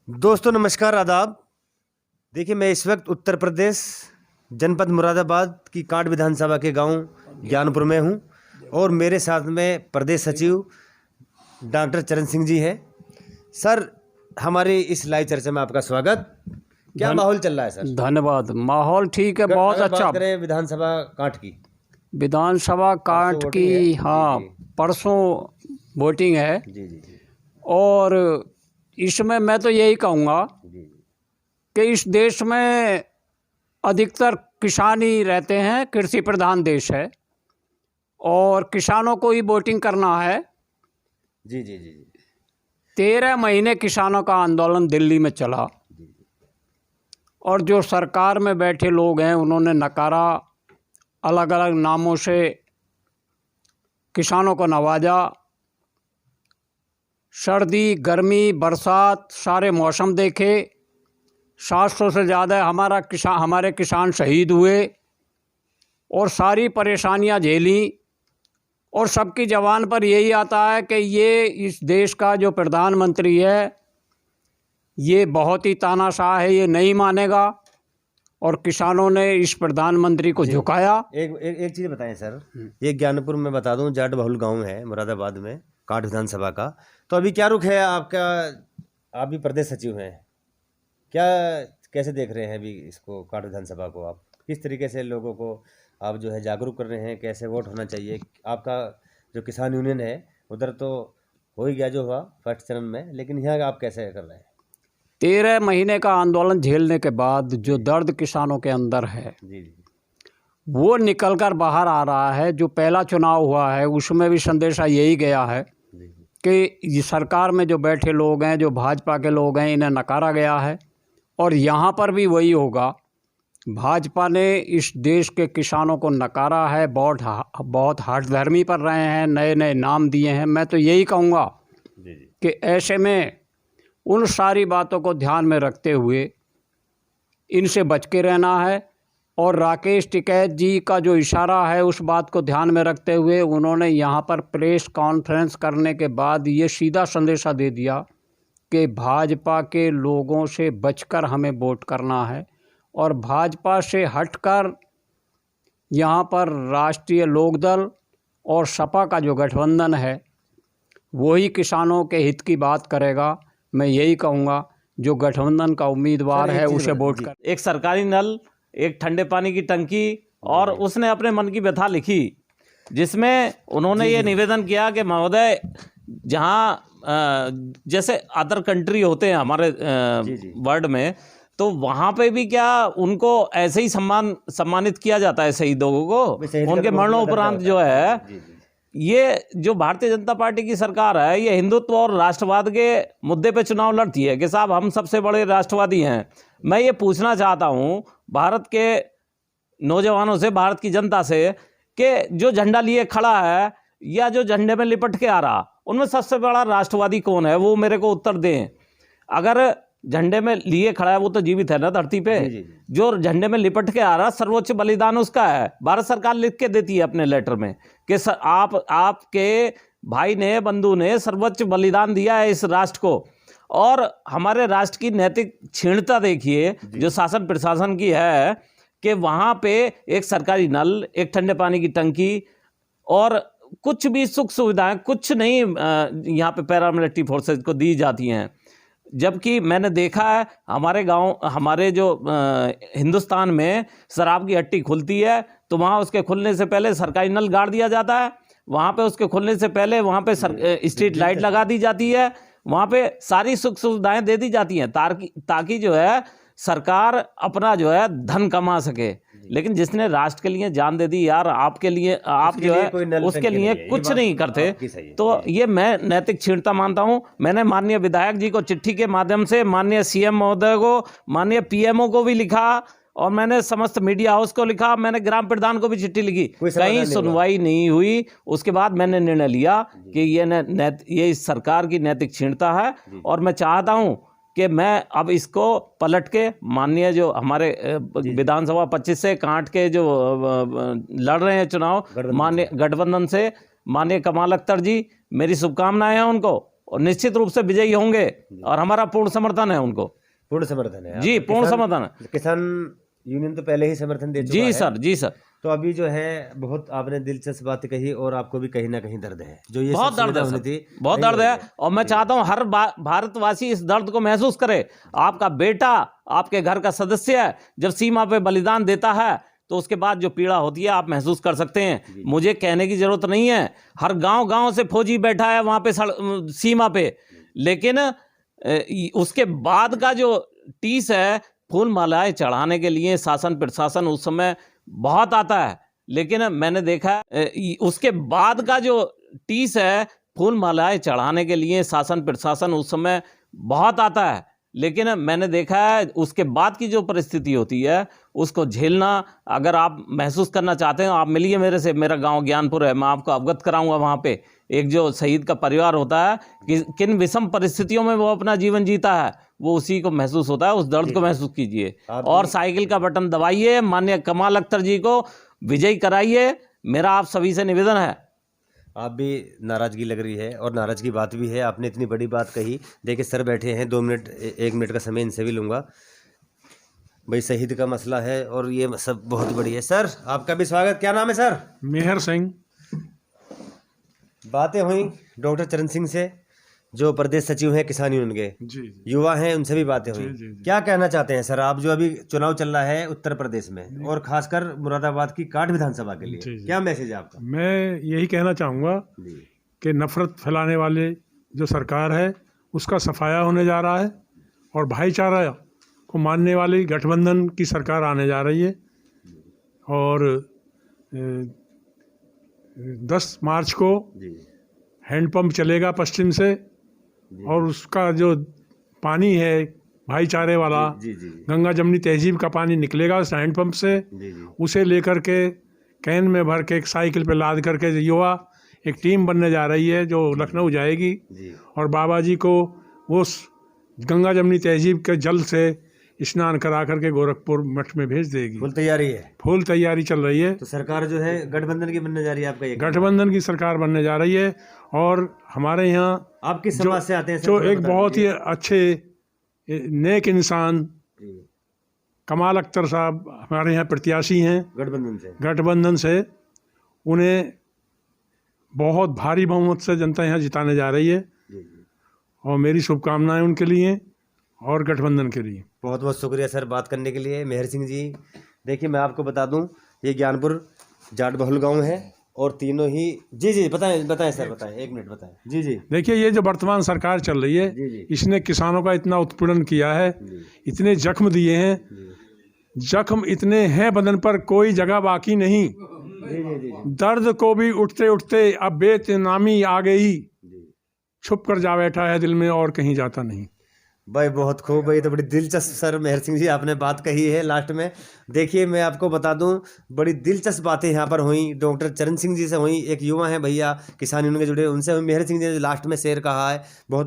दोस्तों नमस्कार आदाब। देखिए मैं इस वक्त उत्तर प्रदेश जनपद मुरादाबाद की कांट विधानसभा के गांव ज्ञानपुर में हूं और मेरे साथ में प्रदेश सचिव डॉक्टर चरण सिंह जी हैं। सर हमारी इस लाइव चर्चा में आपका स्वागत। क्या माहौल चल रहा है सर? धन्यवाद। माहौल ठीक है, बहुत अगर अच्छा। बात करें विधानसभा कांट की, विधानसभा कांट वोटिंग की, है? हाँ जी, परसों वोटिंग है। जी जी जी और इसमें मैं तो यही कहूँगा जी कि इस देश में अधिकतर किसान ही रहते हैं, कृषि प्रधान देश है और किसानों को ही वोटिंग करना है। जी जी जी 13 महीने किसानों का आंदोलन दिल्ली में चला और जो सरकार में बैठे लोग हैं उन्होंने नकारा, अलग अलग नामों से किसानों को नवाजा। सर्दी, गर्मी, बरसात, सारे मौसम देखे। 700 से ज़्यादा हमारे किसान शहीद हुए और सारी परेशानियां झेली। और सबकी ज़बान पर यही आता है कि ये इस देश का जो प्रधानमंत्री है ये बहुत ही तानाशाह है, ये नहीं मानेगा। और किसानों ने इस प्रधानमंत्री को झुकाया। एक चीज़ बताएं सर, ये ज्ञानपुर में बता दूं जाट बहुल गांव है मुरादाबाद में, कांट विधानसभा का। तो अभी क्या रुख है आपका? आप भी प्रदेश सचिव हैं, क्या कैसे देख रहे हैं अभी इसको, कांट विधानसभा को? आप किस तरीके से लोगों को आप जो है जागरूक कर रहे हैं, कैसे वोट होना चाहिए? आपका जो किसान यूनियन है उधर तो हो ही गया जो हुआ फर्स्ट चरण में, लेकिन यहाँ आप कैसे कर रहे हैं? 13 महीने का आंदोलन झेलने के बाद जो दर्द किसानों के अंदर है जी जी वो निकल कर बाहर आ रहा है। जो पहला चुनाव हुआ है उसमें भी संदेशा यही गया है जी कि ये सरकार में जो बैठे लोग हैं, जो भाजपा के लोग हैं, इन्हें नकारा गया है। और यहाँ पर भी वही होगा। भाजपा ने इस देश के किसानों को नकारा है, बहुत हठधर्मी पर रहे हैं, नए नए नाम दिए हैं। मैं तो यही कहूँगा जी जी कि ऐसे में उन सारी बातों को ध्यान में रखते हुए इनसे बच के रहना है। और राकेश टिकैत जी का जो इशारा है उस बात को ध्यान में रखते हुए उन्होंने यहाँ पर प्रेस कॉन्फ्रेंस करने के बाद ये सीधा संदेशा दे दिया कि भाजपा के लोगों से बचकर हमें वोट करना है। और भाजपा से हटकर यहाँ पर राष्ट्रीय लोकदल और सपा का जो गठबंधन है वही किसानों के हित की बात करेगा। मैं यही कहूँगा जो गठबंधन का उम्मीदवार है उसे वोट कर। एक सरकारी नल, एक ठंडे पानी की टंकी, और उसने अपने मन की व्यथा लिखी जिसमें उन्होंने ये निवेदन किया कि महोदय, जहाँ जैसे अदर कंट्री होते हैं हमारे वर्ल्ड में, तो वहाँ पे भी क्या उनको ऐसे ही सम्मानित किया जाता है शहीदों को उनके मरणोपरांत जो है। ये जो भारतीय जनता पार्टी की सरकार है ये हिंदुत्व और राष्ट्रवाद के मुद्दे पे चुनाव लड़ती है कि साहब हम सबसे बड़े राष्ट्रवादी हैं। मैं ये पूछना चाहता हूँ भारत के नौजवानों से, भारत की जनता से, कि जो झंडा लिए खड़ा है या जो झंडे में लिपट के आ रहा, उनमें सबसे बड़ा राष्ट्रवादी कौन है? वो मेरे को उत्तर दें। अगर झंडे में लिए खड़ा है वो तो जीवित है ना धरती पे। जो झंडे में लिपट के आ रहा, सर्वोच्च बलिदान उसका है। भारत सरकार लिख के देती है अपने लेटर में कि आपके भाई ने, बंधु ने सर्वोच्च बलिदान दिया है इस राष्ट्र को। और हमारे राष्ट्र की नैतिक क्षीणता देखिए जो शासन प्रशासन की है कि वहाँ पे एक सरकारी नल, एक ठंडे पानी की टंकी और कुछ भी सुख सुविधाएं कुछ नहीं यहाँ पे पैरामिलिट्री फोर्सेज को दी जाती हैं। जबकि मैंने देखा है हमारे गांव, हमारे जो हिंदुस्तान में शराब की हट्टी खुलती है तो वहाँ उसके खुलने से पहले सरकारी नल गाड़ दिया जाता है। वहाँ पे उसके खुलने से पहले वहाँ पे स्ट्रीट लाइट लगा दी जाती है। वहाँ पे सारी सुख सुविधाएं दे दी जाती हैं ताकि जो है सरकार अपना जो है धन कमा सके। लेकिन जिसने राष्ट्र के लिए जान दे दी यार, आपके लिए आप जो है उसके लिए कुछ नहीं करते। तो ये मैं नैतिक क्षीणता मानता हूँ। मैंने माननीय विधायक जी को चिट्ठी के माध्यम से, माननीय सीएम महोदय को, माननीय पीएमओ को भी लिखा और मैंने समस्त मीडिया हाउस को लिखा, मैंने ग्राम प्रधान को भी चिट्ठी लिखी, कहीं सुनवाई नहीं हुई। उसके बाद मैंने निर्णय लिया कि ये इस सरकार की नैतिक क्षीणता है और मैं चाहता हूँ कि मैं अब इसको पलट के माननीय जो हमारे विधानसभा 25 से कांट के जो लड़ रहे हैं चुनाव माननीय गठबंधन से, माननीय कमाल अख्तर जी, मेरी शुभकामनाएं हैं उनको। और निश्चित रूप से विजयी होंगे और हमारा पूर्ण समर्थन है उनको। पूर्ण समर्थन है जी, आपका? पूर्ण किसान- समर्थन है। किसान यूनियन तो पहले ही समर्थन दे चुका जी है। सर, जी सर। तो अभी जो है बहुत आपने दिलचस्प बात कही और आपको भी कहीं ना कहीं दर्द है, जो ये बहुत सब दर्द सुविधा है होनी सर, थी बहुत नहीं दर्द हो है। रही और मैं चाहता हूं हर भारतवासी इस दर्द को महसूस करे। आपका बेटा आपके घर का सदस्य जब सीमा पे बलिदान देता है तो उसके बाद जो पीड़ा होती है आप महसूस कर सकते हैं। मुझे कहने की जरूरत नहीं है, हर गांव से फौजी बैठा है वहां पे सीमा पे, लेकिन उसके बाद का जो टीस है, फूल मालाएं चढ़ाने के लिए शासन प्रशासन उस समय बहुत आता है, लेकिन मैंने देखा उसके बाद का जो टीस है, फूल मालाएं चढ़ाने के लिए शासन प्रशासन उस समय बहुत आता है, लेकिन मैंने देखा है उसके बाद की जो परिस्थिति होती है उसको झेलना। अगर आप महसूस करना चाहते हैं आप मिलिए मेरे से, मेरा गांव ज्ञानपुर है, मैं आपको अवगत कराऊंगा। वहाँ पे एक जो शहीद का परिवार होता है कि किन विषम परिस्थितियों में वो अपना जीवन जीता है, वो उसी को महसूस होता है, उस दर्द को महसूस कीजिए और साइकिल का बटन दबाइए, माननीय कमाल अख्तर जी को विजयी कराइए। मेरा आप सभी से निवेदन है। आप भी नाराजगी लग रही है और नाराजगी बात भी है, आपने इतनी बड़ी बात कही। देखिए सर बैठे हैं, 2 मिनट 1 मिनट का समय इनसे भी लूँगा। भाई शहीद का मसला है और ये सब बहुत बड़ी है। सर आपका भी स्वागत, क्या नाम है सर? मेहर सिंह। बातें हुई डॉक्टर चरण सिंह से, जो प्रदेश सचिव हैं किसान यूनियन के, जी जी युवा हैं, उनसे भी बातें हुई। जी। क्या कहना चाहते हैं सर आप, जो अभी चुनाव चल रहा है उत्तर प्रदेश में और खासकर मुरादाबाद की काठ विधानसभा के लिए, जी, जी। क्या मैसेज है आपका? मैं यही कहना चाहूँगा जी कि नफरत फैलाने वाले जो सरकार है उसका सफाया होने जा रहा है और भाईचारा को मानने वाली गठबंधन की सरकार आने जा रही है। और 10 मार्च को जी हैंडपंप चलेगा पश्चिम से और उसका जो पानी है भाईचारे वाला, जी जी गंगा जमनी तहजीब का पानी निकलेगा उस हैंडपंप से, जी जी उसे लेकर के कैन में भर के एक साइकिल पे लाद करके युवा एक टीम बनने जा रही है जो लखनऊ जाएगी जी और बाबा जी को उस गंगा जमनी तहजीब के जल से स्नान करा करके गोरखपुर मठ में भेज देगी। फुल तैयारी है, फुल तैयारी चल रही है। तो सरकार जो है गठबंधन की बनने जा रही है आपका? ये गठबंधन की सरकार बनने जा रही है और हमारे यहाँ आप किस समाज से आते हैं सर? जो थोड़ा एक बता बहुत ही दीजिए। अच्छे नेक इंसान जी, कमाल अख्तर साहब हमारे यहाँ प्रत्याशी हैं गठबंधन से, उन्हें बहुत भारी बहुमत से जनता यहाँ जिताने जा रही है जी, जी। और मेरी शुभकामनाएं उनके लिए और गठबंधन के लिए। बहुत बहुत शुक्रिया सर बात करने के लिए, मेहर सिंह जी। देखिए मैं आपको बता दूं, ये ज्ञानपुर जाट बहुल गांव है और तीनों ही जी जी बताएं सर, बताएं 1 मिनट बताएं। जी जी देखिए ये जो वर्तमान सरकार चल रही है जी जी इसने किसानों का इतना उत्पीड़न किया है, जी इतने जख्म दिए हैं, जी जख्म इतने हैं बदन पर कोई जगह बाकी नहीं। जी जी जी दर्द को भी उठते उठते अब बेतनामी आ गई, जी। छुप कर जा बैठा है दिल में और कहीं जाता नहीं। भाई बहुत खूब भाई, तो बड़ी दिलचस्प सर मेहर सिंह जी आपने बात कही है लास्ट में। देखिए मैं आपको बता दूं, बड़ी दिलचस्प बातें यहाँ पर हुई, डॉक्टर चरण सिंह जी से हुई, एक युवा हैं भैया किसान यूनियन के जुड़े, उनसे हुई, मेहर सिंह जी ने लास्ट में शेर कहा है, बहुत